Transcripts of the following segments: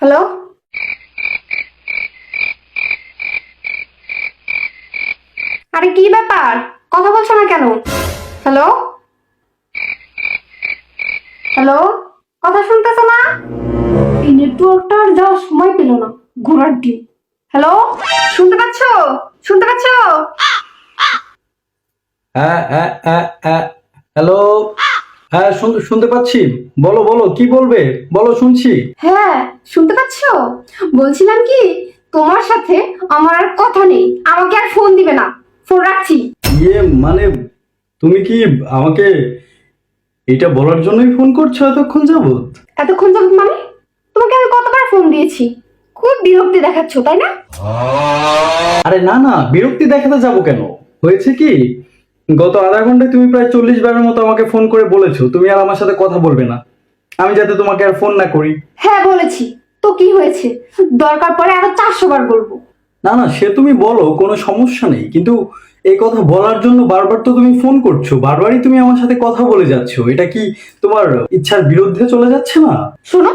Hello, আরে কি ব্যাপার, কথা বলছো না কেন? হ্যালো হ্যালো, কথা শুনতেছো না? এই নেটওয়ার্কটা আর যাওয়ার সময় পেল না, ঘোড়ার ডিম। হ্যালো, শুনতে পাচ্ছো? শুনতে পাচ্ছো? হ্যাঁ হ্যাঁ হ্যাঁ হ্যাঁ। হ্যালো। হ্যাঁ, শুনতে শুনতে পাচ্ছি। বলো বলো, কি বলবে? বলো, শুনছি। হ্যাঁ, শুনতে পাচ্ছো? বলছিলাম কি, তোমার সাথে আমার আর কথা নেই, আমাকে আর ফোন দিবে না, ফোন রাখছি। ইয়ে মানে, তুমি কি আমাকে এটা বলার জন্যই ফোন করছো এতক্ষণ যাবত? এতক্ষণ যাবত মানে? তোমাকে আমি কতবার ফোন দিয়েছি, খুব বিরক্তি দেখাচ্ছ তাই না? আরে না না, বিরক্তি দেখাতে যাবো কেন? হয়েছে কি, গত আধা ঘন্টায় তুমি প্রায় 40 বারের মতো আমাকে ফোন করে বলেছো তুমি আর আমার সাথে কথা বলবে না, আমি যাতে তোমাকে আর ফোন না করি। হ্যাঁ বলেছি, তো কি হয়েছে? দরকার পড়ে আরো 400 বার বলবো। না না, সে তুমি বলো, কোনো সমস্যা নেই, কিন্তু এই কথা বলার জন্য বারবার তো তুমি ফোন করছো, বারবারই তুমি আমার সাথে কথা বলে যাচ্ছো, এটা কি তোমার ইচ্ছার বিরুদ্ধে চলে যাচ্ছে না? শোনো,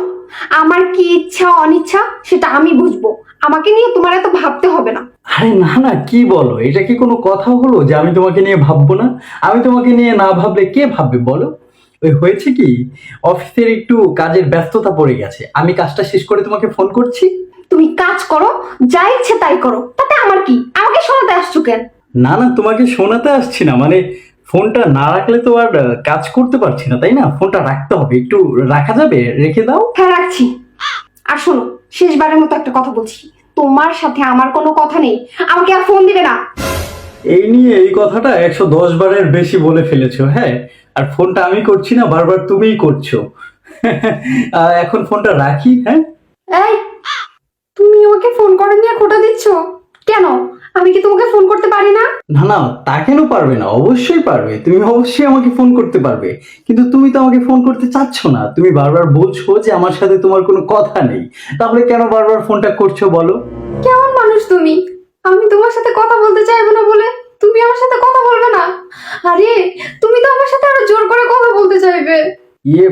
আমার কি ইচ্ছা অনিচ্ছা সেটা আমি বুঝবো, আমাকে নিয়ে তোমার এত ভাবতে হবে না। আরে না না, কি বলো, এটা কি কোনো কথা হলো যে আমি তোমাকে নিয়ে ভাববো না? আমি তোমাকে নিয়ে না ভাবলে কে ভাববে বলো? ওই হয়েছে কি, অফিসের একটু কাজের ব্যস্ততা পড়ে গেছে, আমি কাজটা শেষ করে তোমাকে ফোন করছি। তুমি কাজ করো, যা ইচ্ছে তাই করো, তাতে আমার কি? আমাকে শোনাতে আসছো কেন? না না, তোমাকে শোনাতে আসছি না, মানে ফোনটা না রাখলে তো আর কাজ করতে পারছি না, তাই না? ফোনটা রাখতে হবে, একটু রাখা যাবে? রেখে দাও। হ্যাঁ রাখছি। আর শোনো, শেষবারের মতো একটা কথা বলছি, তোমার সাথে আমার কোনো কথা নেই, আমাকে আর ফোন দিবে না। এই নিয়ে এই কথাটা 110 বারের বেশি বলে ফেলেছো, হ্যাঁ। আর ফোনটা আমি করছি না, বারবার তুমিই করছো। এখন ফোনটা রাখি, হ্যাঁ। এই, তুমি আমাকে ফোন করে নিয়ে খোটা দিচ্ছ কেন? আমি কি তোমাকে ফোন করতে পারি না? না না, তা কেন পারবে না? অবশ্যই পারবে, তুমি অবশ্যই আমাকে ফোন করতে পারবে, কিন্তু তুমি তো আমাকে ফোন করতে চাচ্ছ না, তুমি বারবার বলছো যে আমার সাথে তোমার কোনো কথা নেই, তাহলে কেন বারবার ফোনটা করছো বলো? কেমন মানুষ তুমি? আমি তোমার সাথে কথা বলতে চাইবো না বলে তুমি আমার সাথে কথা বলবে না? আরে, তুমি তো আমার সাথে আরো জোর করে কথা বলতে চাইবে। ইয়ে,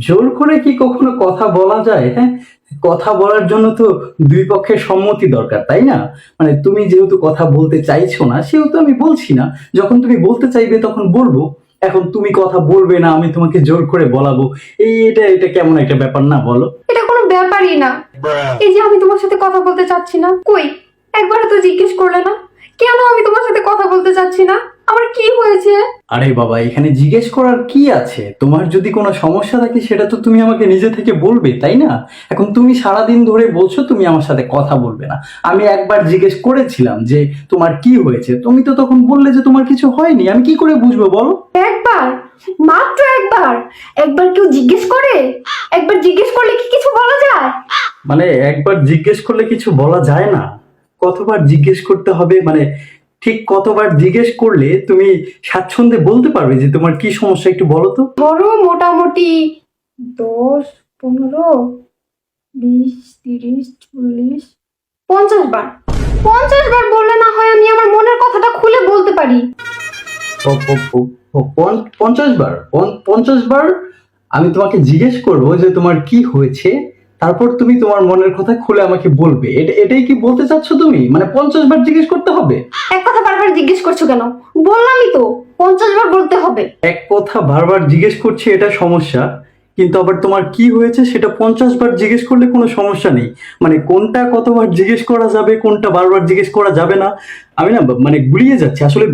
জোর করে কি কখনো কথা বলা যায়? হ্যাঁ, কথা বলার জন্য তো দুই পক্ষের সম্মতি দরকার, তাই না? মানে তুমি যেহেতু কথা বলতে চাইছো না, সেহেতু আমি বলছি না, যখন তুমি বলতে চাইবে তখন বলবো। এখন তুমি কথা বলবে না, আমি তোমাকে জোর করে বলাবো, এটা এটা কেমন একটা ব্যাপার না বলো? এটা কোনো ব্যাপারই না। এই যে আমি তোমার সাথে কথা বলতে চাচ্ছি না, কই একবারও তো জিজ্ঞেস করলে না কেন আমি তোমার সাথে কথা বলতে চাচ্ছি না? আমার কি হয়েছে? আরে বাবা, এখানে জিজ্ঞেস করার কি আছে? তোমার যদি কোনো সমস্যা থাকে সেটা তো তুমি আমাকে নিজে থেকে বলবে, তাই না? এখন তুমি সারাদিন ধরে বলছো তুমি আমার সাথে কথা বলবে না, আমি একবার জিজ্ঞেস করেছিলাম যে তোমার কি হয়েছে, তুমি তো তখন বললে যে তোমার কিছু হয়নি, আমি কি করে বুঝবো বলো? একবার, মাত্র একবার? একবার কেউ জিজ্ঞেস করে? একবার জিজ্ঞেস করলে কি কিছু বলা যায়? মানে একবার জিজ্ঞেস করলে কিছু বলা যায় না? কতবার জিজ্ঞেস করতে হবে, মানে ঠিক কতবার জিজ্ঞেস করলে তুমি স্বাচ্ছন্দ্যে বলতে পারবে যে তোমার কি সমস্যা, একটু বলো তো? ধরো মোটামুটি 10, 15, 20, 30, 40, 50 বার। 50 বার বললে না হয় আমি আমার মনের কথাটা খুলে বলতে পারি। 50 বার? 50 বার আমি তোমাকে জিজ্ঞেস করবো যে তোমার কি হয়েছে, তারপর তুমি তোমার মনের কথা খুলে আমাকে বলবে, এটাই কি বলতে চাচ্ছ তুমি? মানে 50 বার জিজ্ঞেস করতে হবে? এক কথা বারবার জিজ্ঞেস করছো কেন? বললামই তো 50 বার বলতে হবে। এক কথা বারবার জিজ্ঞেস করছি, এটা সমস্যা, কিন্তু আবার তোমার কি হয়েছে সেটা 50 বার জিজ্ঞেস করলে কোনো সমস্যা নেই। মানে কোনটা কতবার জিজ্ঞেস করা যাবে, কোনটা বারবার জিজ্ঞেস করা যাবে না, আমি না মানে গুলিয়ে যাচ্ছি আসলে।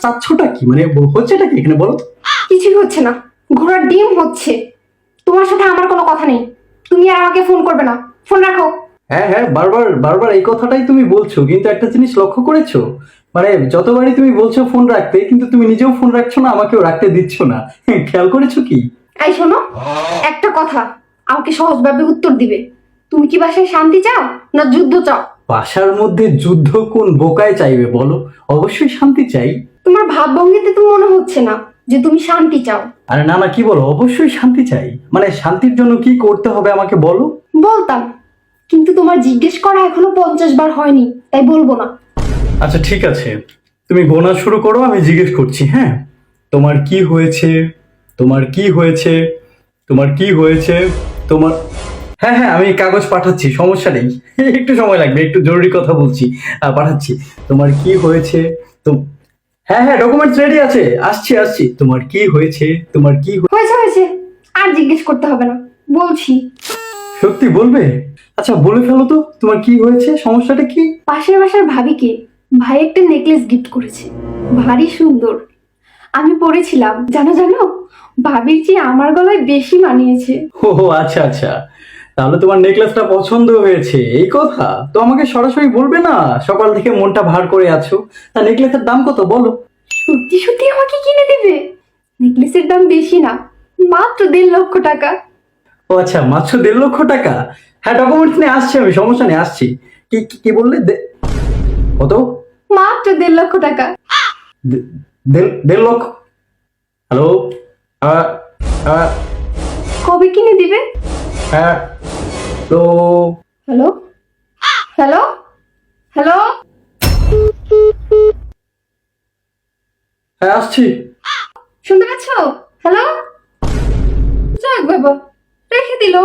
চাচ্ছটা কি, মানে হচ্ছেটা কি এখানে বলো তো? কিছুই হচ্ছে না, ঘোড়ার ডিম হচ্ছে। তোমার সাথে আমার কোনো কথা নেই, তুমি আর আমাকে ফোন করবে না, ফোন রাখো। হ্যাঁ হ্যাঁ, বারবার বারবার এই কথাটাই তুমি বলছো, কিন্তু একটা জিনিস লক্ষ্য করেছো, মানে যতবারই তুমি বলছো ফোন রাখতে, কিন্তু তুমি নিজেও ফোন রাখছো না, আমাকেও রাখতে দিচ্ছ না। খেয়াল করেছো কি? এই শোনো, একটা কথা আমাকে সহজভাবে উত্তর দিবে। তুমি কি বাসায় শান্তি চাও না যুদ্ধ চাও? বাসার মধ্যে যুদ্ধ কোন বোকায় চাইবে বলো? অবশ্যই শান্তি চাই। তোমার ভাবভঙ্গিতে তো মনে হচ্ছে না যে তুমি শান্তি চাও। আরে না না, কি বলো, অবশ্যই শান্তি চাই, মানে শান্তির জন্য কি করতে হবে আমাকে বলো? বলতাম, কিন্তু তোমার জিজ্ঞেস করা এখনো 50 বার হয়নি, তাই বলবো না। আচ্ছা ঠিক আছে, তুমি গোনা শুরু করো, আমি জিজ্ঞেস করছি, হ্যাঁ। তোমার কি হয়েছে? তোমার কি হয়েছে? তোমার কি হয়েছে? তোমার, হ্যাঁ হ্যাঁ, আমি কাগজ পাঠাচ্ছি, সমস্যা নেই। একটু সময় লাগবে, একটু জরুরি কথা বলছি। পাঠাচ্ছি। তোমার কি হয়েছে? তো হ্যাঁ হ্যাঁ, ডকুমেন্টস রেডি আছে, আসছি আসছি। তোমার কি হয়েছে? তোমার কি হয়েছে হয়েছে, আর জিজ্ঞেস করতে হবে না, বলছি। সত্যি বলবে? আচ্ছা বলে ফেলো তো, তোমার কি হয়েছে, সমস্যাটা কি? পাশের বাসার ভাবিকে ভাই একটা নেকলেস গিফট করেছে, ভারী সুন্দর। আমি পরেছিলাম, জানো জানো, ভাবির চেয়ে আমার গলায় বেশি মানিয়েছে। ও আচ্ছা আচ্ছা, তাহলে তোমার নেকলেসটা পছন্দ হয়েছে, এই কথা তো আমাকে সরাসরি বলবে না? সকাল থেকে মনটা ভার করে আছো। তা নেকলেসের দাম কত বলো? সত্যি সত্যি আমাকে কিনে দেবে? নেকলেসের দাম বেশি না, মাত্র 1.5 লক্ষ টাকা। ও আচ্ছা, মাত্র 1.5 লক্ষ টাকা? হ্যাঁ, ডকুমেন্টস নিয়ে আসছি আমি, সমস্যা নেই, আসছি। কি কি কি বললে? কত? মাত্র 1.5 লক্ষ টাকা। 1.5 লক্ষ? হ্যালো? কবে কিনে দিবে? হ্যাঁ, তো হ্যালো, হ্যালো, হ্যালো। হ্যাঁ আসছি। শুনতে পাচ্ছ? হ্যালো। যাক বাবা, রেখে দিল।